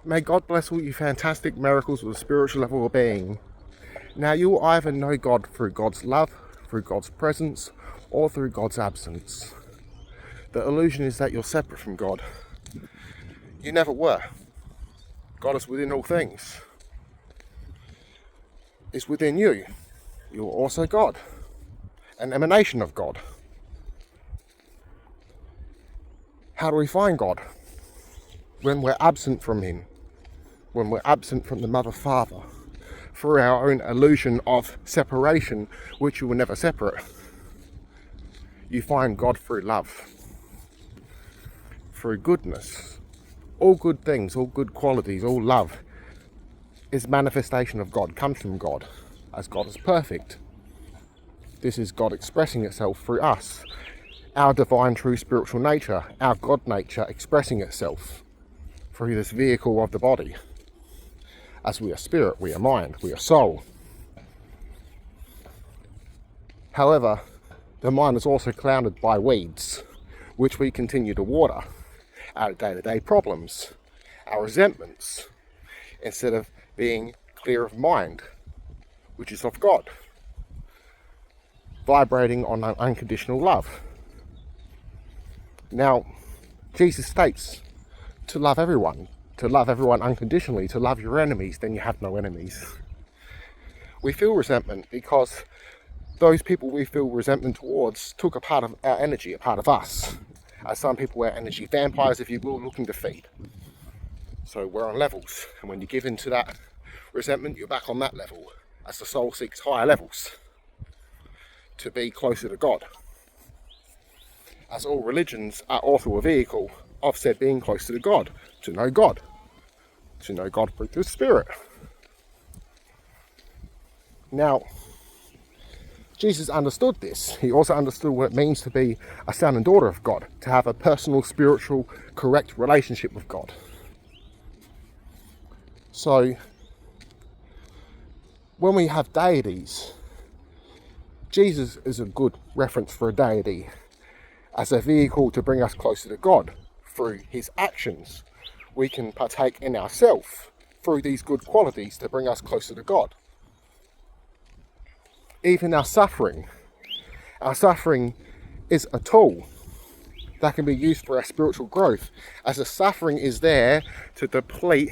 May God bless all you fantastic miracles of the spiritual level of being. Now you will either know God through God's love, through God's presence, or through God's absence. The illusion is that you're separate from God. You never were. God is within all things. It's within you. You're also God, an emanation of God. How do we find God? When we're absent from Him, when we're absent from the Mother Father, through our own illusion of separation, which you were never separate. You find God through love, through goodness. All good things, all good qualities, all love is manifestation of God, comes from God, as God is perfect. This is God expressing itself through us, our divine true spiritual nature, our God nature expressing itself through this vehicle of the body. As we are spirit, we are mind, we are soul. However, the mind is also clouded by weeds, which we continue to water, our day-to-day problems, our resentments, instead of being clear of mind, which is of God, vibrating on an unconditional love. Now, Jesus states to love everyone unconditionally, to love your enemies, then you have no enemies. We feel resentment because those people we feel resentment towards took a part of our energy, a part of us. As some people are energy vampires, if you will, looking to feed. So we're on levels, and when you give into that resentment, you're back on that level, as the soul seeks higher levels to be closer to God. As all religions are also a vehicle of said being closer to God, to know God through the Spirit. Now, Jesus understood this. He also understood what it means to be a son and daughter of God, to have a personal, spiritual, correct relationship with God. So, when we have deities, Jesus is a good reference for a deity as a vehicle to bring us closer to God through his actions. We can partake in ourselves through these good qualities to bring us closer to God. Even our suffering is a tool that can be used for our spiritual growth, as the suffering is there to deplete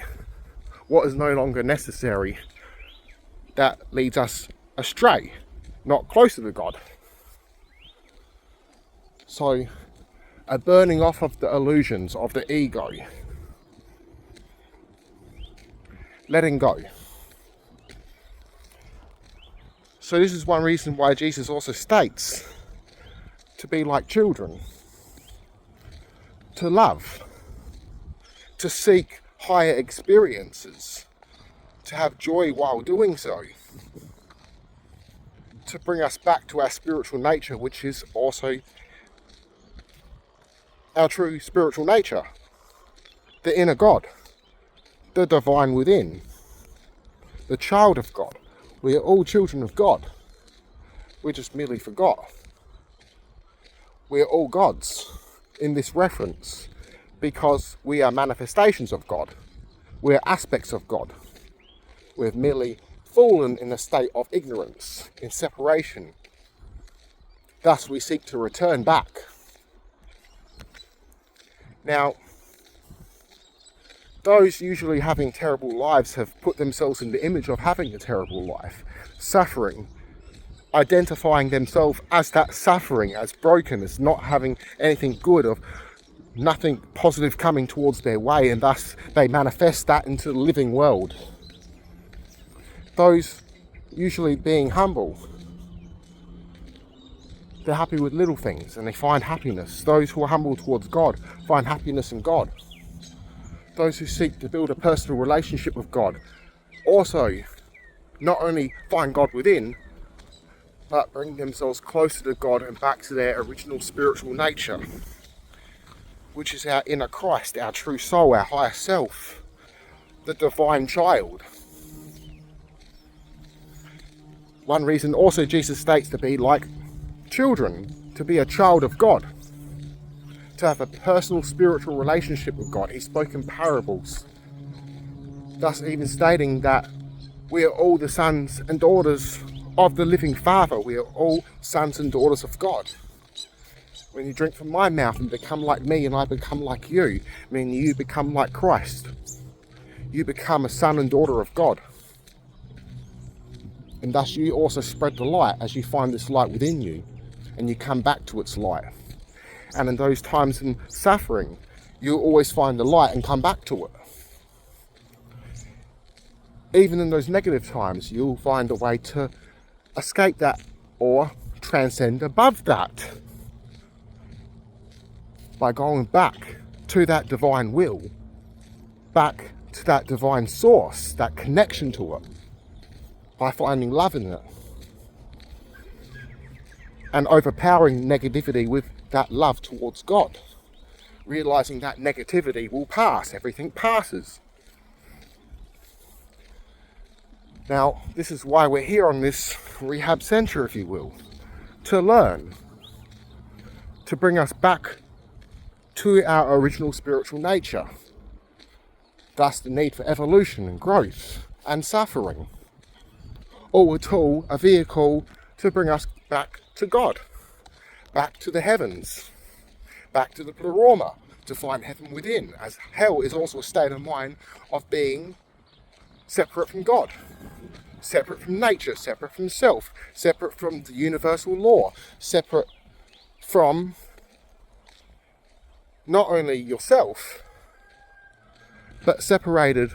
what is no longer necessary, that leads us astray, not closer to God. So, a burning off of the illusions of the ego, letting go. So this is one reason why Jesus also states to be like children, to love, to seek higher experiences, to have joy while doing so, to bring us back to our spiritual nature, which is also our true spiritual nature, the inner God, the divine within, the child of God. We are all children of God. We just merely forgot. We are all gods in this reference because we are manifestations of God. We are aspects of God. We have merely fallen in a state of ignorance, in separation. Thus we seek to return back. Now, those usually having terrible lives have put themselves in the image of having a terrible life, suffering, identifying themselves as that suffering, as broken, as not having anything good, of nothing positive coming towards their way, and thus they manifest that into the living world. Those usually being humble, they're happy with little things and they find happiness. Those who are humble towards God find happiness in God. Those who seek to build a personal relationship with God also not only find God within, but bring themselves closer to God and back to their original spiritual nature, which is our inner Christ, our true soul, our higher self, the divine child. One reason also Jesus states to be like children, to be a child of God, to have a personal spiritual relationship with God. He spoke in parables thus even stating that we are all the sons and daughters of the living Father. We are all sons and daughters of God. When you drink from my mouth and become like me and I become like you, meaning you become like Christ. You become a son and daughter of God. And thus you also spread the light as you find this light within you and you come back to its light. And in those times in suffering, you'll always find the light and come back to it. Even in those negative times, you'll find a way to escape that or transcend above that by going back to that divine will, back to that divine source, that connection to it, by finding love in it and overpowering negativity with that love towards God, realizing that negativity will pass, everything passes. Now, this is why we're here on this rehab centre, if you will, to learn, to bring us back to our original spiritual nature, thus the need for evolution and growth and suffering. All a tool, a vehicle to bring us back to God, back to the heavens, back to the pleroma, to find heaven within, as hell is also a state of mind of being separate from God, separate from nature, separate from self, separate from the universal law, separate from not only yourself, but separated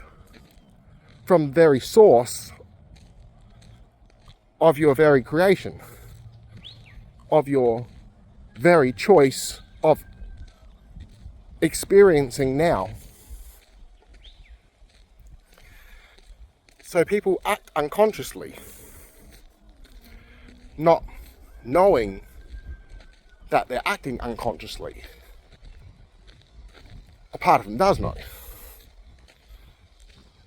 from the very source of your very creation, of your very choice of experiencing now. So people act unconsciously, not knowing that they're acting unconsciously. A part of them does know.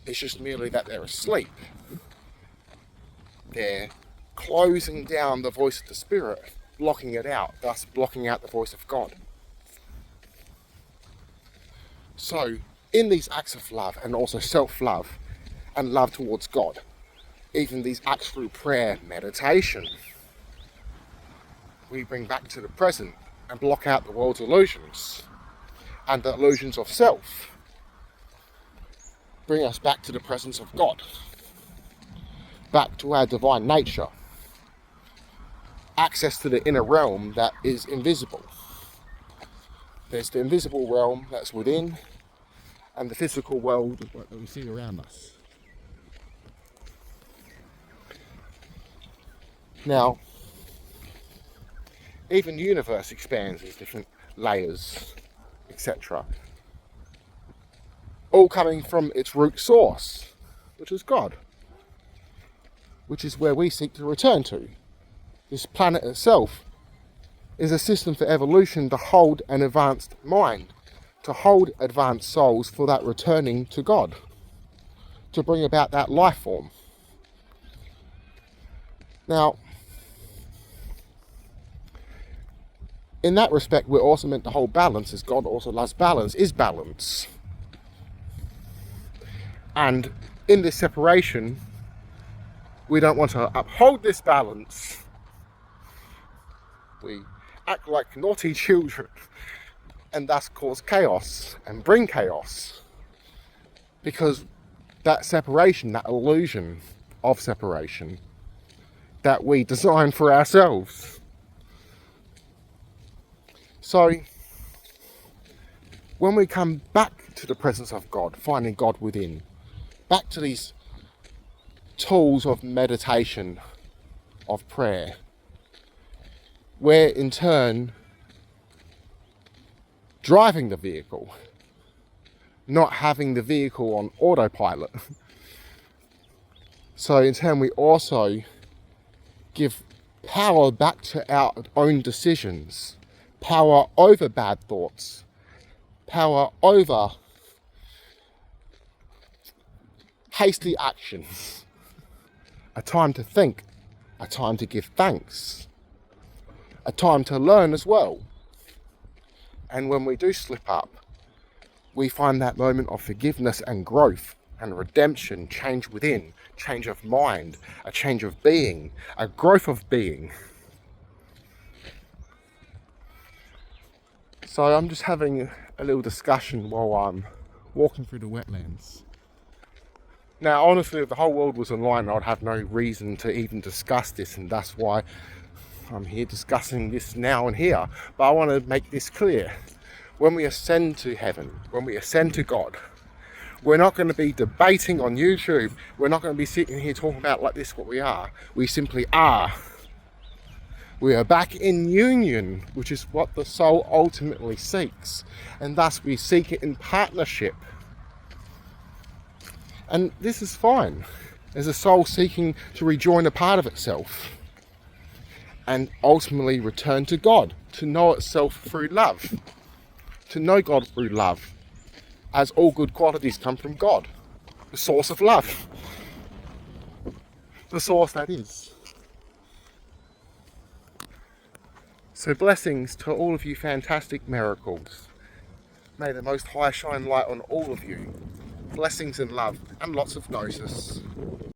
It's just merely that they're asleep. They're closing down the voice of the Spirit, blocking it out, thus blocking out the voice of God. So, in these acts of love and also self-love and love towards God, even these acts through prayer, meditation, we bring back to the present and block out the world's illusions and the illusions of self. Bring us back to the presence of God, back to our divine nature, access to the inner realm that is invisible. There's the invisible realm that's within, and the physical world that we see around us. Now, even the universe expands with different layers, etc. All coming from its root source, which is God, which is where we seek to return to. This planet itself is a system for evolution to hold an advanced mind, to hold advanced souls for that returning to God, to bring about that life form. Now, in that respect, we're also meant to hold balance, as God also loves balance, is balance. And in this separation, we don't want to uphold this balance. We act like naughty children and thus cause chaos and bring chaos. Because that separation, that illusion of separation that we design for ourselves. So, when we come back to the presence of God, finding God within, back to these tools of meditation, of prayer, we're in turn driving the vehicle, not having the vehicle on autopilot. So in turn we also give power back to our own decisions, power over bad thoughts, power over hasty actions, a time to think, a time to give thanks, a time to learn as well. And when we do slip up, we find that moment of forgiveness and growth and redemption, change within, change of mind, a change of being, a growth of being. So I'm just having a little discussion while I'm walking through the wetlands. Now, honestly, if the whole world was online, I'd have no reason to even discuss this, and that's why I'm here discussing this now and here. But I want to make this clear. When we ascend to heaven, when we ascend to God, we're not going to be debating on YouTube. We're not going to be sitting here talking about like this what we are. We simply are. We are back in union, which is what the soul ultimately seeks. And thus we seek it in partnership. And this is fine. As a soul seeking to rejoin a part of itself. And ultimately return to God. To know itself through love. To know God through love. As all good qualities come from God. The source of love. The source that is. So blessings to all of you fantastic miracles. May the Most High shine light on all of you. Blessings and love and lots of gnosis.